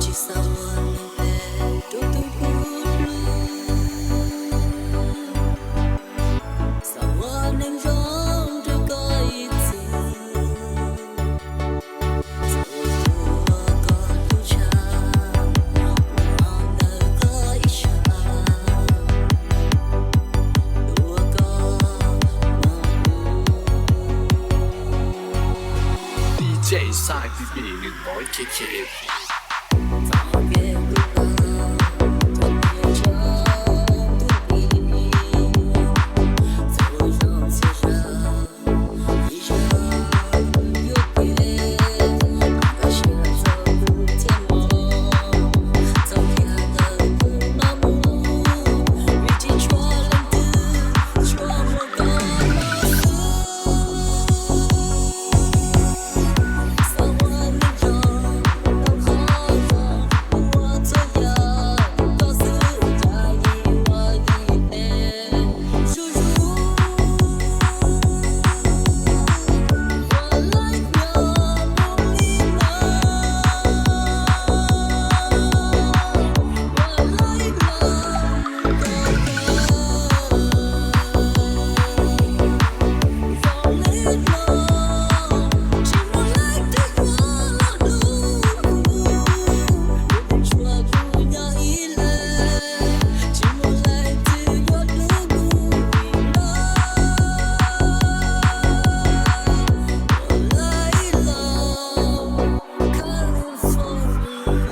Tsi Xav Rau Tug Kuv Hlub nem rong cho coi từ tua có tu cha ngang đời có ít cha tua có DJ 晒 BB 亂改 KK